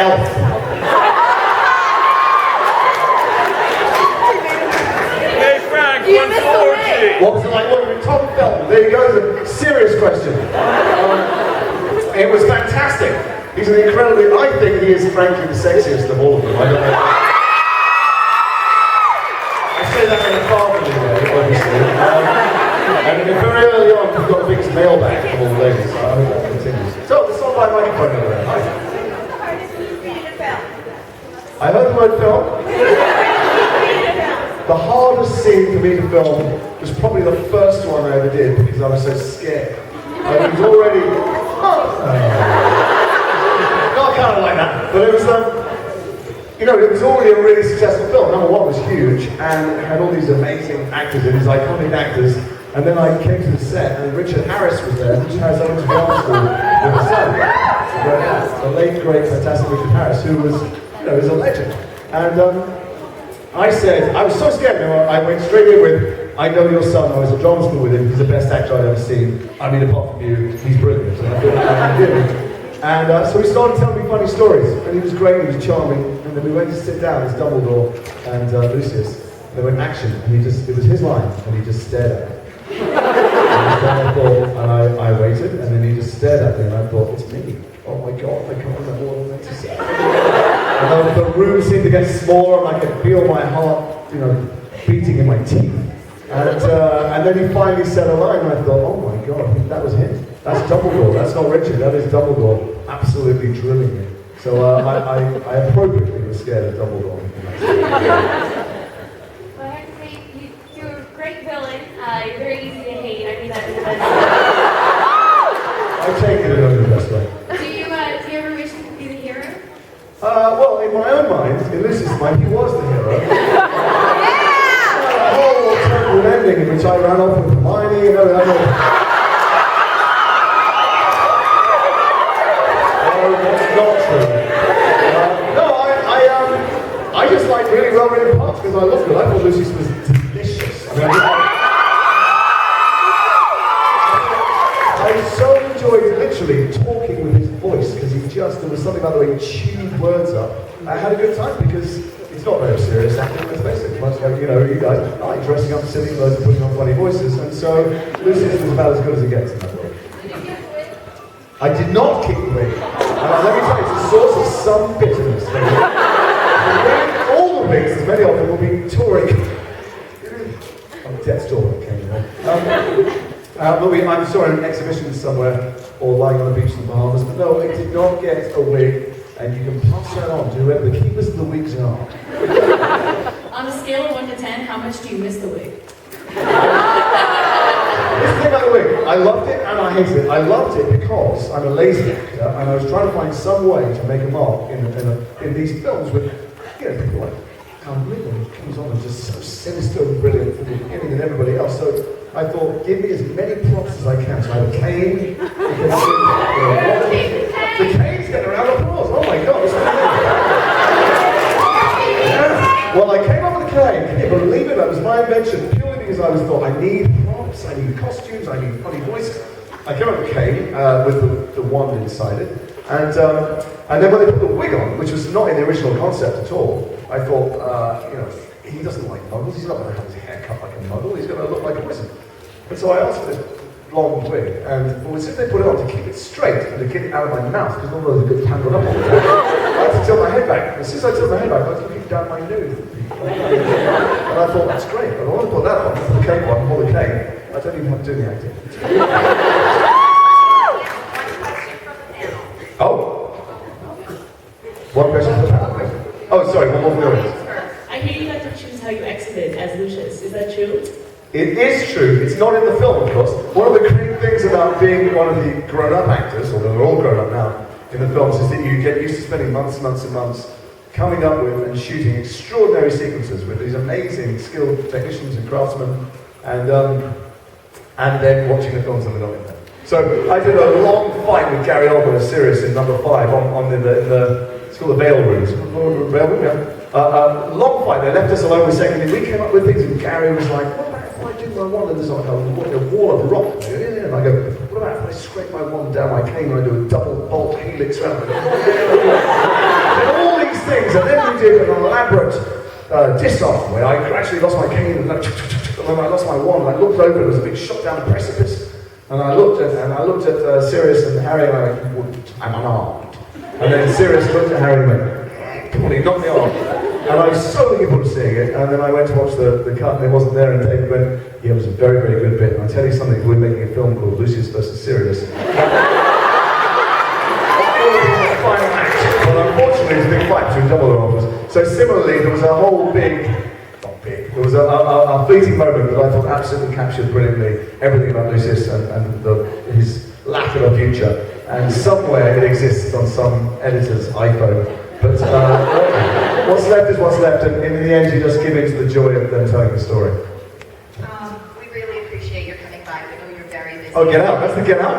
Elf. Hey Frank, You missed the way. What was it like working with Tom Felton? There you go, it's a serious question. It was fantastic. He's an incredibly, I think he is frankly the sexiest of all of them. I don't know. I say that in a fatherly way, obviously. And very early on, we've got the biggest mailbag from all the ladies, so I hope that continues. So, the song by microphone over there. Hi. I heard the word film. The hardest scene for me to film was probably the first one I ever did because I was so scared. Like, it was already... Not kind of like that, but it was, you know, it was already a really successful film. Number one was huge, and it had all these amazing actors in, these iconic actors. And then I came to the set, and Richard Harris was there. Richard Harris, I went to drama school with his son. The late, great, fantastic Richard Harris, who was, you know, is a legend. And I said, I was so scared. You know, I went straight in with, I know your son. I was at drama school with him. He's the best actor I've ever seen. I mean, apart from you, he's brilliant. And I thought I did. And so he started telling me funny stories, and he was great. He was charming. And then we went to sit down as Dumbledore and Lucius. They went action, and it was his line, and he just stared at me. And I waited, and then he just stared at me, and I thought, it's me. Oh my God, I can't remember what I meant to say. And then the room seemed to get smaller, and I could feel my heart, you know, beating in my teeth. And then he finally said a line, and I thought, oh my God, that was him. That's Dumbledore, that's not Richard, that is Dumbledore absolutely drilling me. So I appropriately was scared of Dumbledore. You're very easy to hate. I mean that. I take it in the best way. Do you ever wish you could be the hero? Well, in my own mind, in Lucy's mind, he was the hero. Yeah! A whole alternative ending in which I ran off with Hermione and everything. That's not true. No, I just like really well-written parts because I loved it. I thought Lucy's was delicious. I mean, I so enjoyed literally talking with his voice because there was something about the way he chewed words up. I had a good time because it's not very serious acting, let's face it. Much like, you know, you guys like dressing up silly clothes and putting on funny voices, and so Lucius was about as good as it gets in that way. I did not kick the wig. And let me tell you, it's a source of some bitterness. All the wigs, as many of them, will be touring. I'm death's door, okay, you know. I'm sorry, an exhibition somewhere, or lying on the beach in the Bahamas, but no, I did not get a wig, and you can pass that on to whoever the keepers of the wigs are. On a scale of 1 to 10, how much do you miss the wig? Here's the thing about the wig, I loved it and I hated it. I loved it because I'm a lazy actor, and I was trying to find some way to make a mark in these films with, you know, people like, he comes on and just so sinister and brilliant from the beginning and everybody else. So I thought, give me as many props as I can. So I have a cane. The cane's getting around applause. Oh my God. Yeah. Well, I came up with a cane. Can you believe it? That was my invention, purely because I thought, I need props, I need costumes, I need funny voices. I came up with a cane with the wand inside it. And then when they put the wig on, which was not in the original concept at all, I thought, you know, he doesn't like muggles, he's not going to have his hair cut like a muggle, he's going to look like a wizard. And so I asked for this blonde wig, and since they put it on to keep it straight and to keep it out of my mouth, because all those get tangled up all the time, I had to tilt my head back. And since I tilted my head back, I was looking down my nose. And I thought, that's great, but I want to put that on, put the cane on, pull the cane. I don't even have to do the acting. Oh. One question for the panel, please. Oh, sorry, one more for the audience. I hear you got to choose how you exited as Lucius. Is that true? It is true. It's not in the film, of course. One of the great things about being one of the grown-up actors, although they're all grown-up now, in the films, is that you get used to spending months and months and months coming up with and shooting extraordinary sequences with these amazing skilled technicians and craftsmen, and then watching the films that are not in there. So I did a long fight with Gary Oldman, a series in number 5 on in the it's called the Veil Rooms. Veil Room, yeah. Long fight. They left us alone with second, and we came up with things, and Gary was like, "What about if I do my wand?" And there's like a wall of rock. And I go, "What about if I scrape my wand down my cane and I do a double bolt helix round?" did an elaborate diss-off where I gradually lost my cane and then I lost my wand. I looked over, it was a big shot down a precipice. And I looked at Sirius and Harry and I went, I'm unarmed. And then Sirius looked at Harry and went, come on, he knocked me off. And I was so looking forward to seeing it. And then I went to watch the cut and it wasn't there. And David went, yeah, it was a very, very good bit. And I'll tell you something, we're making a film called Lucius versus Sirius. Final act. But unfortunately, it's a big fight between Dumbledore. So similarly, there was a whole big, not big, there was a fleeting moment that I thought absolutely captured brilliantly everything about Lucius and his lack of a future. And somewhere it exists on some editor's iPhone. But what's left is what's left, and in the end you just give into the joy of them telling the story. We really appreciate your coming by. We know you're very busy. Oh, get out. That's the get out.